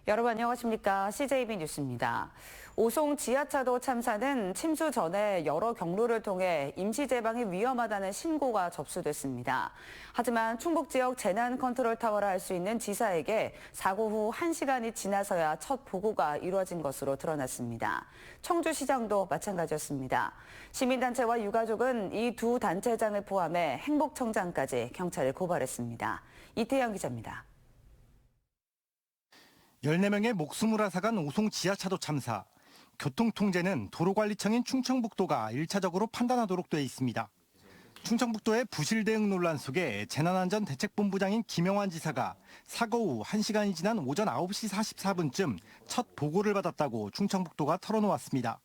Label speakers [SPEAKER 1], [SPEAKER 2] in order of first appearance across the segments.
[SPEAKER 1] 여러분 안녕하십니까? CJB 뉴스입니다. 오송 지하차도 참사는 침수 전에 여러 경로를 통해 임시 제방이 위험하다는 신고가 접수됐습니다. 하지만 충북 지역 재난 컨트롤 타워라 할 수 있는 지사에게 사고 후 1시간이 지나서야 첫 보고가 이루어진 것으로 드러났습니다. 청주시장도 마찬가지였습니다. 시민단체와 유가족은 이 두 단체장을 포함해 행복청장까지 경찰에 고발했습니다. 이태영 기자입니다.
[SPEAKER 2] 14명의 목숨을 앗아간 오송 지하차도 참사. 교통통제는 도로관리청인 충청북도가 1차적으로 판단하도록 돼 있습니다. 충청북도의 부실 대응 논란 속에 재난안전대책본부장인 김영환 지사가 사고 후 1시간이 지난 오전 9시 44분쯤 첫 보고를 받았다고 충청북도가 털어놓았습니다.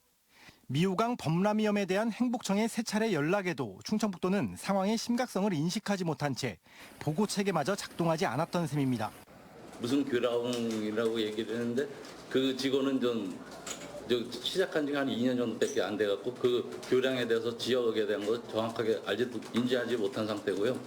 [SPEAKER 2] 미호강 범람위험에 대한 행복청에 세 차례 연락에도 충청북도는 상황의 심각성을 인식하지 못한 채 보고 체계마저 작동하지 않았던 셈입니다.
[SPEAKER 3] 무슨 교량이라고 얘기를 했는데 그 직원은 시작한 지가 한 2년 정도밖에 안 돼갖고 그 교량에 대해서 지역에 대한 거 정확하게 인지하지 못한 상태고요.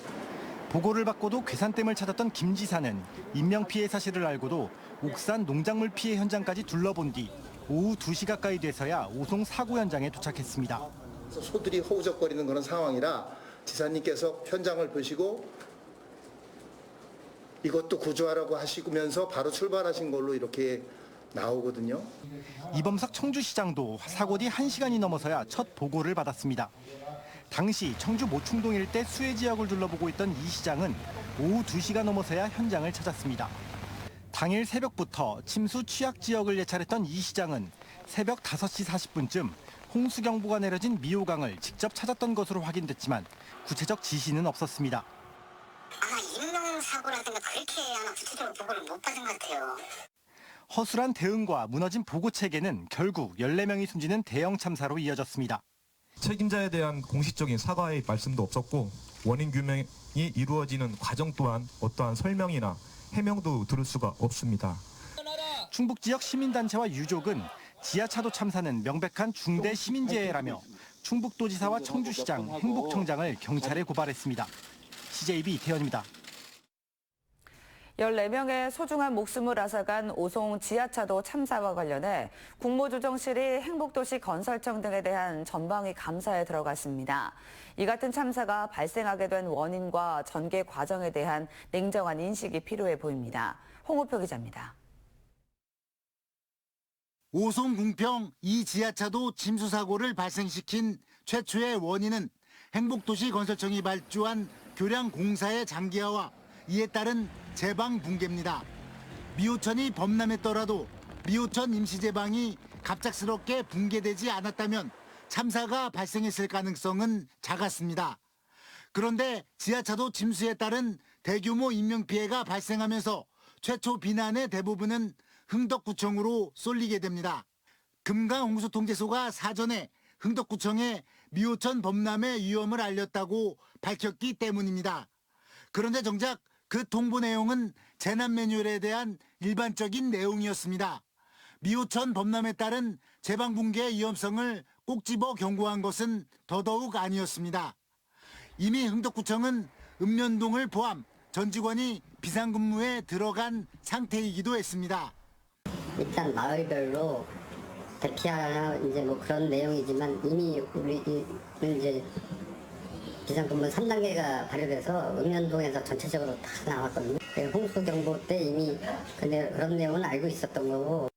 [SPEAKER 2] 보고를 받고도 괴산댐을 찾았던 김 지사는 인명피해 사실을 알고도 옥산 농작물 피해 현장까지 둘러본 뒤 오후 2시 가까이 돼서야 오송 사고 현장에 도착했습니다.
[SPEAKER 4] 소들이 허우적거리는 그런 상황이라 지사님께서 현장을 보시고 이것도 구조하라고 하시면서 바로 출발하신 걸로 이렇게 나오거든요.
[SPEAKER 2] 이범석 청주시장도 사고 뒤 1시간이 넘어서야 첫 보고를 받았습니다. 당시 청주 모충동 일대 수해 지역을 둘러보고 있던 이 시장은 오후 2시가 넘어서야 현장을 찾았습니다. 당일 새벽부터 침수 취약 지역을 예찰했던 이 시장은 새벽 5시 40분쯤 홍수경보가 내려진 미호강을 직접 찾았던 것으로 확인됐지만 구체적 지시는 없었습니다.
[SPEAKER 5] 아마 인명사고라든가 그렇게 아마 구체적으로 보고를 못 받은 것 같아요.
[SPEAKER 2] 허술한 대응과 무너진 보고 체계는 결국 14명이 숨지는 대형 참사로 이어졌습니다.
[SPEAKER 6] 책임자에 대한 공식적인 사과의 말씀도 없었고 원인 규명이 이루어지는 과정 또한 어떠한 설명이나 해명도 들을 수가 없습니다.
[SPEAKER 2] 충북 지역 시민단체와 유족은 지하차도 참사는 명백한 중대 시민재해라며 충북도지사와 청주시장, 행복청장을 경찰에 고발했습니다. CJB 이태현입니다.
[SPEAKER 1] 14명의 소중한 목숨을 앗아간 오송 지하차도 참사와 관련해 국무조정실이 행복도시 건설청 등에 대한 전방위 감사에 들어갔습니다. 이 같은 참사가 발생하게 된 원인과 전개 과정에 대한 냉정한 인식이 필요해 보입니다. 홍우표 기자입니다.
[SPEAKER 7] 오송 궁평 이 지하차도 침수 사고를 발생시킨 최초의 원인은 행복도시 건설청이 발주한 교량 공사의 장기화와 이에 따른 제방 붕괴입니다. 미호천이 범람했더라도 미호천 임시제방이 갑작스럽게 붕괴되지 않았다면 참사가 발생했을 가능성은 작았습니다. 그런데 지하차도 침수에 따른 대규모 인명피해가 발생하면서 최초 비난의 대부분은 흥덕구청으로 쏠리게 됩니다. 금강홍수통제소가 사전에 흥덕구청에 미호천 범람의 위험을 알렸다고 밝혔기 때문입니다. 그런데 정작 그 통보 내용은 재난 매뉴얼에 대한 일반적인 내용이었습니다. 미호천 범람에 따른 제방 붕괴의 위험성을 꼭 집어 경고한 것은 더더욱 아니었습니다. 이미 흥덕구청은 읍면동을 포함 전 직원이 비상근무에 들어간 상태이기도 했습니다.
[SPEAKER 5] 일단 마을별로 대피하라 이제 뭐 그런 내용이지만 이미 우리 이제 비상근무 3단계가 발효돼서 읍면동에서 전체적으로 다 나왔거든요. 홍수경보 때 이미 그런 내용은 알고 있었던 거고.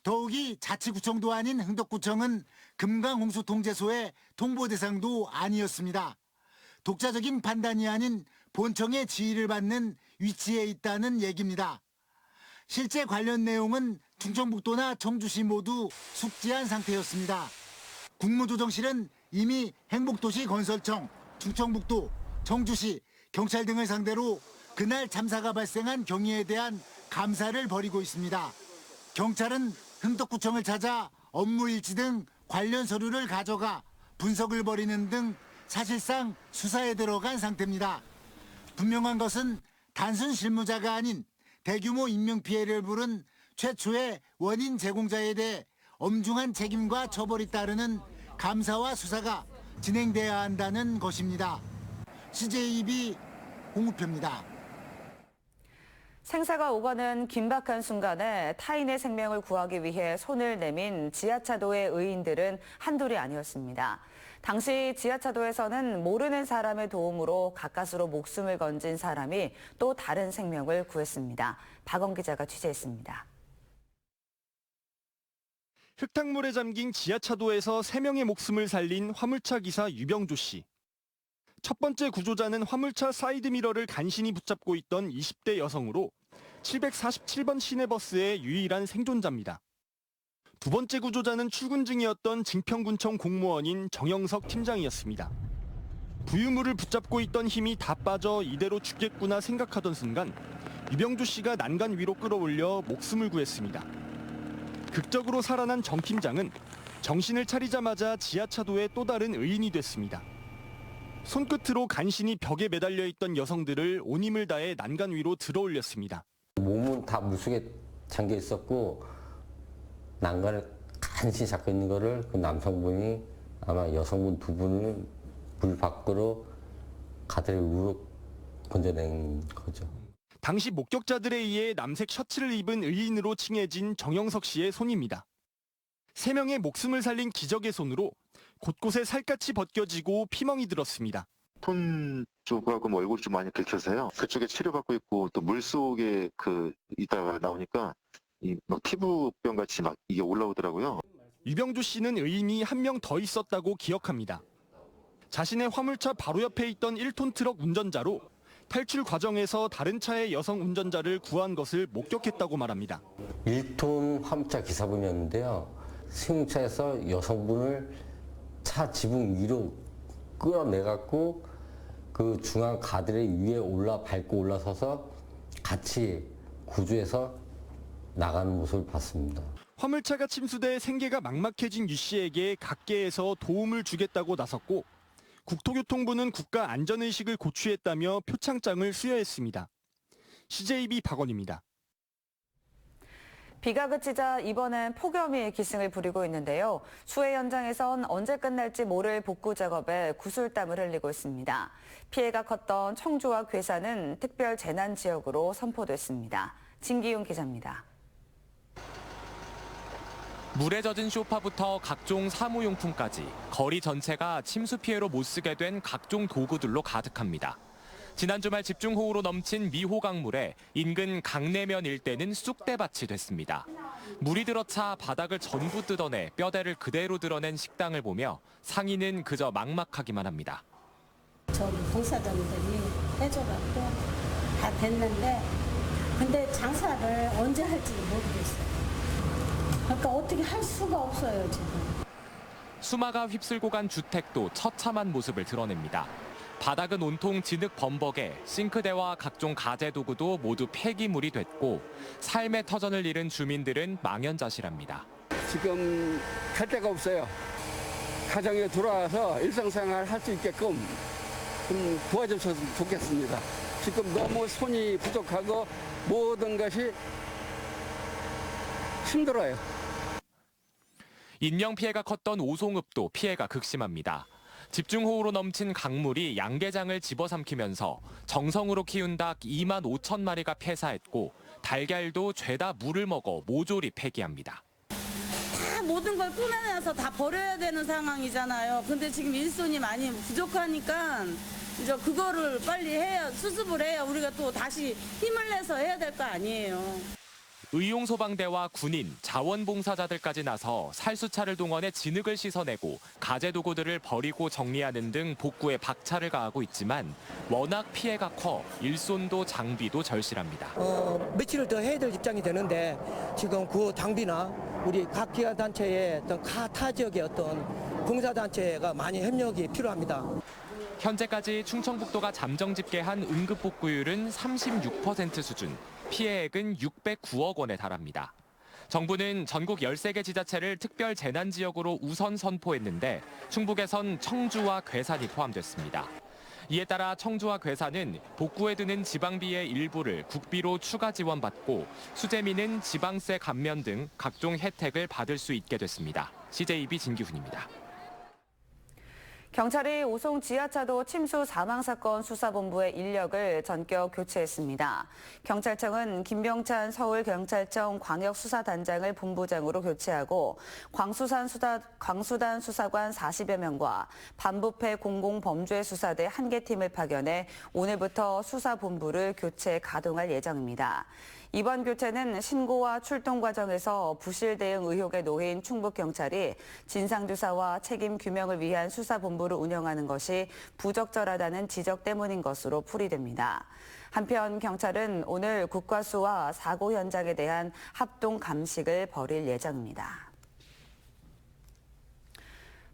[SPEAKER 7] 더욱이 자치구청도 아닌 흥덕구청은 금강홍수통제소의 통보 대상도 아니었습니다. 독자적인 판단이 아닌 본청의 지휘를 받는 위치에 있다는 얘기입니다. 실제 관련 내용은 충청북도나 청주시 모두 숙지한 상태였습니다. 국무조정실은 이미 행복도시 건설청, 충청북도, 청주시, 경찰 등을 상대로 그날 참사가 발생한 경위에 대한 감사를 벌이고 있습니다. 경찰은 흥덕구청을 찾아 업무 일지 등 관련 서류를 가져가 분석을 벌이는 등 사실상 수사에 들어간 상태입니다. 분명한 것은 단순 실무자가 아닌 대규모 인명피해를 부른 최초의 원인 제공자에 대해 엄중한 책임과 처벌이 따르는 감사와 수사가 진행돼야 한다는 것입니다. CJB 홍우표입니다.
[SPEAKER 1] 생사가 오가는 긴박한 순간에 타인의 생명을 구하기 위해 손을 내민 지하차도의 의인들은 한둘이 아니었습니다. 당시 지하차도에서는 모르는 사람의 도움으로 가까스로 목숨을 건진 사람이 또 다른 생명을 구했습니다. 박원 기자가 취재했습니다.
[SPEAKER 2] 흙탕물에 잠긴 지하차도에서 3명의 목숨을 살린 화물차 기사 유병조 씨. 첫 번째 구조자는 화물차 사이드미러를 간신히 붙잡고 있던 20대 여성으로 747번 시내버스의 유일한 생존자입니다. 두 번째 구조자는 출근 중이었던 증평군청 공무원인 정영석 팀장이었습니다. 부유물을 붙잡고 있던 힘이 다 빠져 이대로 죽겠구나 생각하던 순간 유병조 씨가 난간 위로 끌어올려 목숨을 구했습니다. 극적으로 살아난 정 팀장은 정신을 차리자마자 지하차도의 또 다른 의인이 됐습니다. 손끝으로 간신히 벽에 매달려 있던 여성들을 온 힘을 다해 난간 위로 들어올렸습니다.
[SPEAKER 8] 몸은 다 물속에 잠겨 있었고 난간을 간신히 잡고 있는 거를 그 남성분이 아마 여성분 두 분을 물 밖으로 가드를 우르르 건져낸 거죠.
[SPEAKER 2] 당시 목격자들에 의해 남색 셔츠를 입은 의인으로 칭해진 정영석 씨의 손입니다. 3명의 목숨을 살린 기적의 손으로 곳곳에 살갗이 벗겨지고 피멍이 들었습니다.
[SPEAKER 9] 손 쪽하고 뭐 얼굴 좀 많이 긁혀서요. 그쪽에 치료받고 있고 또 물속에 있다가 나오니까 막 피부병 같이 막 이게 올라오더라고요.
[SPEAKER 2] 유병조 씨는 의인이 한 명 더 있었다고 기억합니다. 자신의 화물차 바로 옆에 있던 1톤 트럭 운전자로 탈출 과정에서 다른 차의 여성 운전자를 구한 것을 목격했다고 말합니다.
[SPEAKER 8] 1톤 화물차 기사분이었는데요. 승용차에서 여성분을 차 지붕 위로 끌어내갖고 그 중앙 가드레일 위에 밟고 올라서서 같이 구조해서 나가는 모습을 봤습니다.
[SPEAKER 2] 화물차가 침수돼 생계가 막막해진 유 씨에게 각계에서 도움을 주겠다고 나섰고 국토교통부는 국가 안전의식을 고취했다며 표창장을 수여했습니다. CJB 박원입니다.
[SPEAKER 1] 비가 그치자 이번엔 폭염이 기승을 부리고 있는데요. 수해 현장에선 언제 끝날지 모를 복구 작업에 구슬땀을 흘리고 있습니다. 피해가 컸던 청주와 괴산은 특별 재난 지역으로 선포됐습니다. 진기훈 기자입니다.
[SPEAKER 10] 물에 젖은 소파부터 각종 사무용품까지 거리 전체가 침수 피해로 못 쓰게 된 각종 도구들로 가득합니다. 지난 주말 집중호우로 넘친 미호 강물에 인근 강내면 일대는 쑥대밭이 됐습니다. 물이 들어차 바닥을 전부 뜯어내 뼈대를 그대로 드러낸 식당을 보며 상인은 그저 막막하기만 합니다.
[SPEAKER 11] 저기 봉사자들이 해줘갖고 다 됐는데 근데 장사를 언제 할지 모르겠어요. 그러니까 어떻게 할 수가 없어요 지금.
[SPEAKER 10] 수마가 휩쓸고 간 주택도 처참한 모습을 드러냅니다. 바닥은 온통 진흙 범벅에 싱크대와 각종 가재 도구도 모두 폐기물이 됐고 삶의 터전을 잃은 주민들은 망연자실합니다.
[SPEAKER 12] 지금 갈 데가 없어요. 가정에 돌아와서 일상생활 할 수 있게끔 좀 도와주셨으면 좋겠습니다. 지금 너무 손이 부족하고 모든 것이 힘들어요.
[SPEAKER 10] 인명 피해가 컸던 오송읍도 피해가 극심합니다. 집중호우로 넘친 강물이 양계장을 집어삼키면서 정성으로 키운 닭 2만 5천 마리가 폐사했고 달걀도 죄다 물을 먹어 모조리 폐기합니다.
[SPEAKER 11] 다 모든 걸 끊어내서 다 버려야 되는 상황이잖아요. 근데 지금 일손이 많이 부족하니까 이제 그거를 빨리 해야 수습을 해야 우리가 또 다시 힘을 내서 해야 될 거 아니에요.
[SPEAKER 10] 의용소방대와 군인, 자원봉사자들까지 나서 살수차를 동원해 진흙을 씻어내고 가재도구들을 버리고 정리하는 등 복구에 박차를 가하고 있지만 워낙 피해가 커 일손도 장비도 절실합니다.
[SPEAKER 13] 며칠을 더 해야 될 입장이 되는데 지금 그 장비나 우리 각 기관단체의 어떤 타 지역의 어떤 봉사단체가 많이 협력이 필요합니다.
[SPEAKER 10] 현재까지 충청북도가 잠정 집계한 응급복구율은 36% 수준, 피해액은 609억 원에 달합니다. 정부는 전국 13개 지자체를 특별 재난 지역으로 우선 선포했는데 충북에선 청주와 괴산이 포함됐습니다. 이에 따라 청주와 괴산은 복구에 드는 지방비의 일부를 국비로 추가 지원받고 수재민은 지방세 감면 등 각종 혜택을 받을 수 있게 됐습니다. CJB 진기훈입니다.
[SPEAKER 1] 경찰이 오송 지하차도 침수 사망 사건 수사본부의 인력을 전격 교체했습니다. 경찰청은 김병찬 서울경찰청 광역수사단장을 본부장으로 교체하고 광수단 수사관 40여 명과 반부패 공공범죄수사대 1개 팀을 파견해 오늘부터 수사본부를 교체 가동할 예정입니다. 이번 교체는 신고와 출동 과정에서 부실 대응 의혹에 놓인 충북경찰이 진상조사와 책임 규명을 위한 수사본부를 운영하는 것이 부적절하다는 지적 때문인 것으로 풀이됩니다. 한편 경찰은 오늘 국과수와 사고 현장에 대한 합동 감식을 벌일 예정입니다.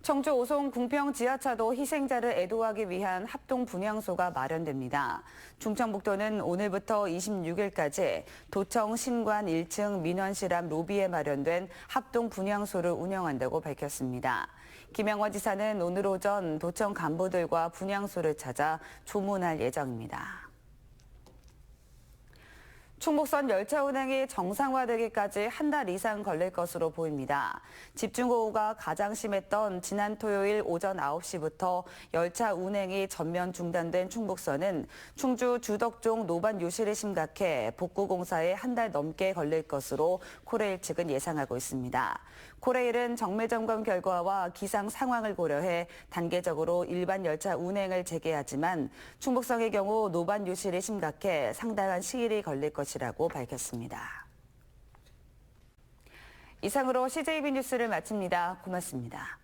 [SPEAKER 1] 청주 오송 궁평 지하차도 희생자를 애도하기 위한 합동 분향소가 마련됩니다. 충청북도는 오늘부터 26일까지 도청 신관 1층 민원실암 로비에 마련된 합동 분향소를 운영한다고 밝혔습니다. 김영화 지사는 오늘 오전 도청 간부들과 분향소를 찾아 조문할 예정입니다. 충북선 열차 운행이 정상화되기까지 한 달 이상 걸릴 것으로 보입니다. 집중호우가 가장 심했던 지난 토요일 오전 9시부터 열차 운행이 전면 중단된 충북선은 충주 주덕종 노반 유실이 심각해 복구 공사에 한 달 넘게 걸릴 것으로 코레일 측은 예상하고 있습니다. 코레일은 정밀 점검 결과와 기상 상황을 고려해 단계적으로 일반 열차 운행을 재개하지만 충북선의 경우 노반 유실이 심각해 상당한 시일이 걸릴 것이라고 밝혔습니다. 이상으로 CJB 뉴스를 마칩니다. 고맙습니다.